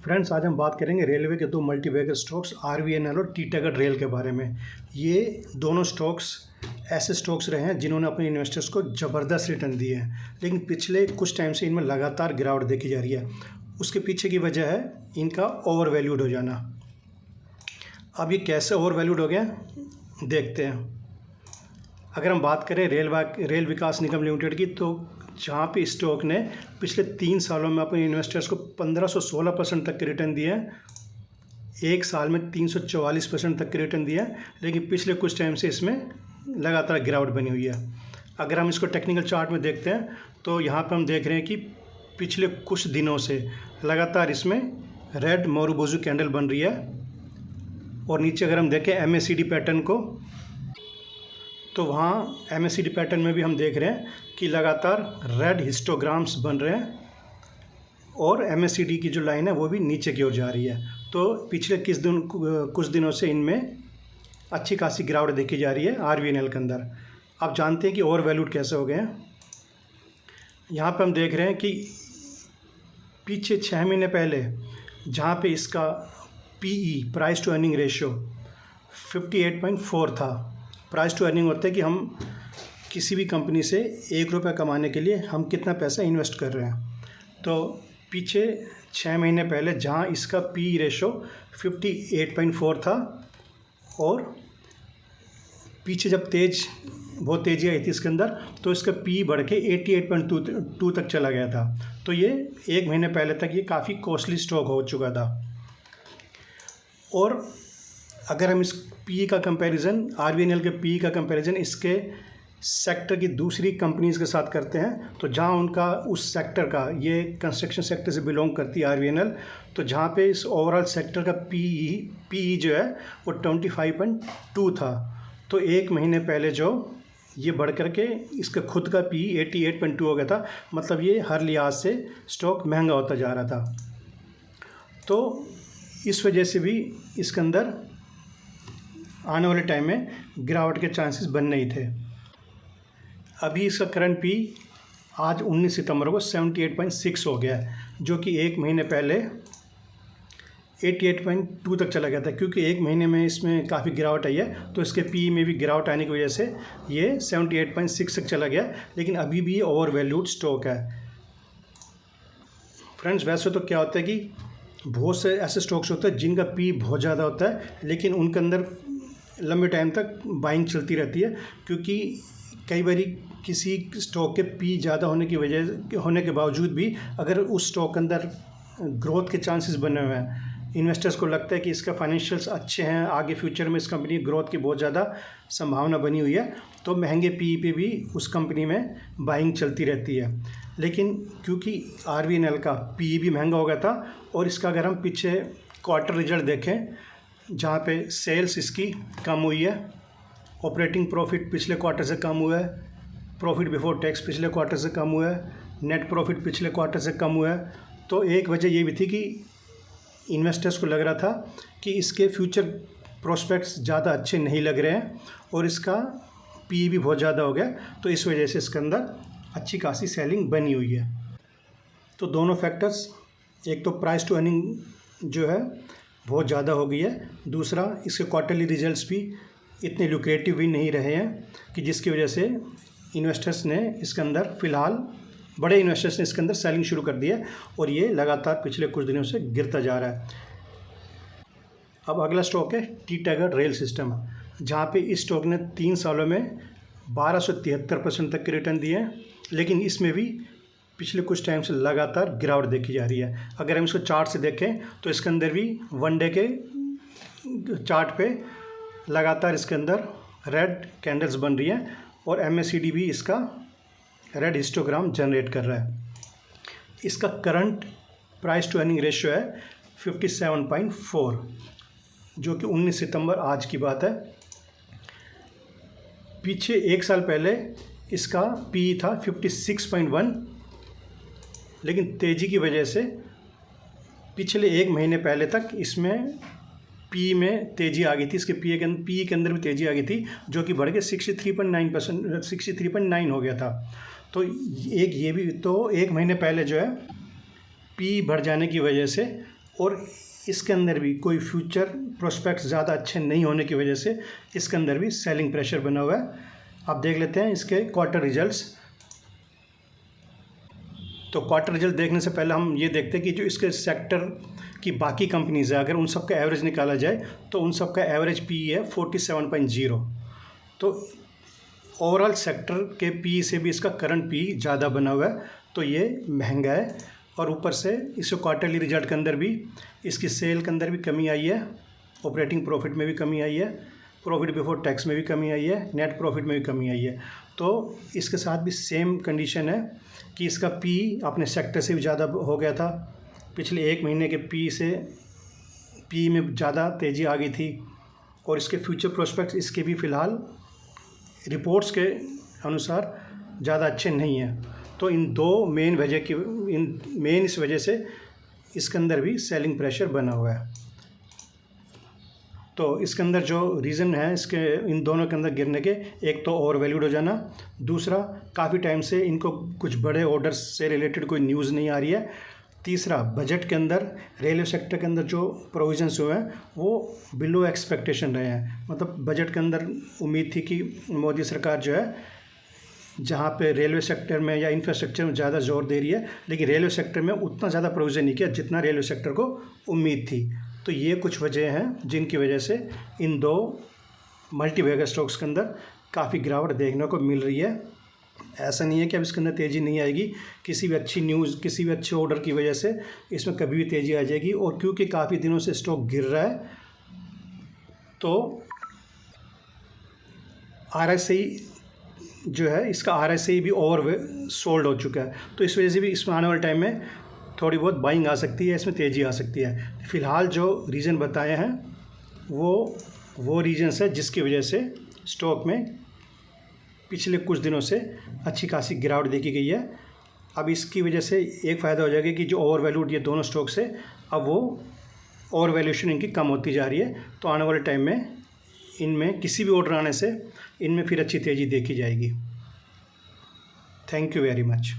Friends, आज हम बात करेंगे रेलवे के दो मल्टीबैगर स्टॉक्स आरवीएनएल और टीटागढ़ रेल के बारे में। ये दोनों स्टॉक्स ऐसे स्टॉक्स रहे हैं जिन्होंने अपने इन्वेस्टर्स को ज़बरदस्त रिटर्न दिए हैं, लेकिन पिछले कुछ टाइम से इनमें लगातार गिरावट देखी जा रही है। उसके पीछे की वजह है इनका ओवर वैल्यूड हो जाना। अब ये कैसे ओवर वैल्यूड हो गया देखते हैं। अगर हम बात करें रेल विकास निगम लिमिटेड की, तो जहाँ पे स्टॉक ने पिछले 3 सालों में अपने इन्वेस्टर्स को 1516% तक के रिटर्न दिए हैं, एक साल में 344% तक के रिटर्न दिए हैं, लेकिन पिछले कुछ टाइम से इसमें लगातार गिरावट बनी हुई है। अगर हम इसको टेक्निकल चार्ट में देखते हैं तो यहाँ पर हम देख रहे हैं कि पिछले कुछ दिनों से लगातार इसमें रेड मोरुबुजु कैंडल बन रही है। और नीचे अगर हम देखें एमएसीडी पैटर्न को, तो वहाँ एमएसीडी पैटर्न में भी हम देख रहे हैं कि लगातार रेड हिस्टोग्राम्स बन रहे हैं और एमएसीडी की जो लाइन है वो भी नीचे की ओर जा रही है। तो पिछले कुछ दिनों से इनमें अच्छी खासी गिरावट देखी जा रही है आरवीएनएल के अंदर। आप जानते हैं कि ओवर वैल्यूड कैसे हो गए हैं। यहाँ पे हम देख रहे हैं कि पीछे 6 महीने पहले जहाँ पे इसका PE price to earning ratio 58.4 था। प्राइस टू अर्निंग होता है कि हम किसी भी कंपनी से ₹1 कमाने के लिए हम कितना पैसा इन्वेस्ट कर रहे हैं। तो पीछे 6 महीने पहले जहाँ इसका पी रेशो 58.4 था और पीछे जब बहुत तेज़ी आई थी इसके अंदर, तो इसका पी बढ़ के 88.2 तक चला गया था। तो ये 1 महीने पहले तक ये काफ़ी कॉस्टली स्टॉक हो चुका था। और अगर हम इस पी का कंपैरिजन, आरवीएनएल के पी का कंपैरिजन इसके सेक्टर की दूसरी कंपनीज़ के साथ करते हैं, तो जहां उनका उस सेक्टर का, ये कंस्ट्रक्शन सेक्टर से बिलोंग करती है आरवीएनएल, तो जहां पे इस ओवरऑल सेक्टर का पी जो है वो 25.2 था। तो 1 महीने पहले जो ये बढ़ करके इसका खुद का पी 88.2 हो गया था। मतलब ये हर लिहाज से स्टॉक महंगा होता जा रहा था। तो इस वजह से भी इसके अंदर आने वाले टाइम में गिरावट के चांसेस बन नहीं थे। अभी इसका करंट पी आज 19 सितंबर को 78.6 हो गया है, जो कि 1 महीने पहले 88.2 तक चला गया था। क्योंकि 1 महीने में इसमें काफ़ी गिरावट आई है, तो इसके पी में भी गिरावट आने की वजह से ये 78.6 तक चला गया, लेकिन अभी भी ओवर वैल्यूड स्टॉक है। फ्रेंड्स, वैसे तो क्या होता है कि बहुत से ऐसे स्टॉक्स होते हैं जिनका पी बहुत ज़्यादा होता है, लेकिन उनके अंदर लंबे टाइम तक बाइंग चलती रहती है। क्योंकि कई बार किसी स्टॉक के पी ज़्यादा होने के बावजूद भी अगर उस स्टॉक के अंदर ग्रोथ के चांसेस बने हुए हैं, इन्वेस्टर्स को लगता है कि इसका फाइनेंशियल्स अच्छे हैं, आगे फ्यूचर में इस कंपनी ग्रोथ की बहुत ज़्यादा संभावना बनी हुई है, तो महंगे पी पे भी उस कंपनी में बाइंग चलती रहती है। लेकिन क्योंकि आरवीएनएल का पी भी महंगा हो गया था, और इसका अगर हम पीछे क्वार्टर रिजल्ट देखें, जहाँ पे सेल्स इसकी कम हुई है, ऑपरेटिंग प्रॉफिट पिछले क्वार्टर से कम हुआ है, प्रॉफिट बिफोर टैक्स पिछले क्वार्टर से कम हुआ है, नेट प्रॉफिट पिछले क्वार्टर से कम हुआ है। तो एक वजह ये भी थी कि इन्वेस्टर्स को लग रहा था कि इसके फ्यूचर प्रोस्पेक्ट्स ज़्यादा अच्छे नहीं लग रहे हैं और इसका पी भी बहुत ज़्यादा हो गया, तो इस वजह से इसके अंदर अच्छी खासी सेलिंग बनी हुई है। तो दोनों फैक्टर्स, एक तो प्राइस टू अर्निंग जो है बहुत ज़्यादा हो गई है, दूसरा इसके क्वार्टरली रिजल्ट्स भी इतने लुक्रेटिव भी नहीं रहे हैं कि जिसकी वजह से इन्वेस्टर्स ने इसके अंदर फ़िलहाल बड़े इन्वेस्टर्स ने इसके अंदर सेलिंग शुरू कर दी है, और ये लगातार पिछले कुछ दिनों से गिरता जा रहा है। अब अगला स्टॉक है टीटागढ़ रेल सिस्टम, जहाँ पे इस स्टॉक ने 3 सालों में 1273% तक के रिटर्न दिए हैं, लेकिन इसमें भी पिछले कुछ टाइम से लगातार गिरावट देखी जा रही है। अगर हम इसको चार्ट से देखें तो इसके अंदर भी 1 डे के चार्ट पे लगातार इसके अंदर रेड कैंडल्स बन रही हैं, और एमएसीडी भी इसका रेड हिस्टोग्राम जनरेट कर रहा है। इसका current price to earning ratio है 57.4, जो कि 19 सितंबर आज की बात है। पीछे 1 साल पहले इसका पी था 56.1, लेकिन तेज़ी की वजह से पिछले 1 महीने पहले तक इसमें पी में तेज़ी आ गई थी। इसके पी के अंदर भी तेज़ी आ गई थी, जो कि बढ़ के 63.9 हो गया था। तो ये भी तो 1 महीने पहले जो है पी बढ़ जाने की वजह से और इसके अंदर भी कोई फ्यूचर प्रोस्पेक्ट्स ज़्यादा अच्छे नहीं होने की वजह से इसके अंदर भी सेलिंग प्रेशर बना हुआ है। आप देख लेते हैं इसके क्वार्टर रिजल्ट्स। तो क्वार्टर रिजल्ट देखने से पहले हम ये देखते हैं कि जो इसके सेक्टर की बाकी कंपनीज है, अगर उन सब का एवरेज निकाला जाए तो उन सब का एवरेज पी है 47.0। तो ओवरऑल सेक्टर के पी से भी इसका करंट पी ज़्यादा बना हुआ है, तो ये महंगा है। और ऊपर से इसके क्वार्टरली रिजल्ट के अंदर भी इसकी सेल के अंदर भी कमी आई है, ऑपरेटिंग प्रॉफिट में भी कमी आई है, प्रॉफिट बिफोर टैक्स में भी कमी आई है, नेट प्रॉफिट में भी कमी आई है। तो इसके साथ भी सेम कंडीशन है कि इसका पी अपने सेक्टर से भी ज़्यादा हो गया था। पिछले 1 महीने के पी से पी में ज़्यादा तेज़ी आ गई थी। और इसके फ्यूचर प्रोस्पेक्ट्स इसके भी फ़िलहाल रिपोर्ट्स के अनुसार ज़्यादा अच्छे नहीं हैं। तो इन दो मेन वजह की इस वजह से इसके अंदर भी सेलिंग प्रेशर बना हुआ है। तो इसके अंदर जो रीज़न है इसके इन दोनों के अंदर गिरने के, एक तो ओवर वैल्यूड हो जाना, दूसरा काफ़ी टाइम से इनको कुछ बड़े ऑर्डर्स से रिलेटेड कोई न्यूज़ नहीं आ रही है, तीसरा बजट के अंदर रेलवे सेक्टर के अंदर जो प्रोविजंस हुए हैं वो बिलो एक्सपेक्टेशन रहे हैं। मतलब बजट के अंदर उम्मीद थी कि मोदी सरकार जो है जहाँ पे रेलवे सेक्टर में या इंफ्रास्ट्रक्चर में ज़्यादा जोर दे रही है, लेकिन रेलवे सेक्टर में उतना ज़्यादा प्रोविज़न नहीं किया जितना रेलवे सेक्टर को उम्मीद थी। तो ये कुछ वजह हैं जिनकी वजह से इन दो मल्टीबैगर स्टॉक्स के अंदर काफ़ी गिरावट देखने को मिल रही है। ऐसा नहीं है कि अब इसके अंदर तेज़ी नहीं आएगी, किसी भी अच्छी न्यूज़, किसी भी अच्छे ऑर्डर की वजह से इसमें कभी भी तेज़ी आ जाएगी। और क्योंकि काफ़ी दिनों से स्टॉक गिर रहा है तो RSI जो है इसका RSI भी ओवर सोल्ड हो चुका है। तो इस वजह से भी इसमें आने वाले टाइम में थोड़ी बहुत बाइंग आ सकती है, इसमें तेज़ी आ सकती है। फ़िलहाल जो रीज़न बताए हैं वो रीजन्स है जिसकी वजह से स्टॉक में पिछले कुछ दिनों से अच्छी खासी गिरावट देखी गई है। अब इसकी वजह से एक फ़ायदा हो जाएगा कि जो ओवर वैल्यूड ये दोनों स्टॉक्स है अब वो ओवर वैल्यूशन इनकी कम होती जा रही है। तो आने वाले टाइम में इनमें किसी भी ऑर्डर आने से इनमें फिर अच्छी तेज़ी देखी जाएगी। Thank you very much.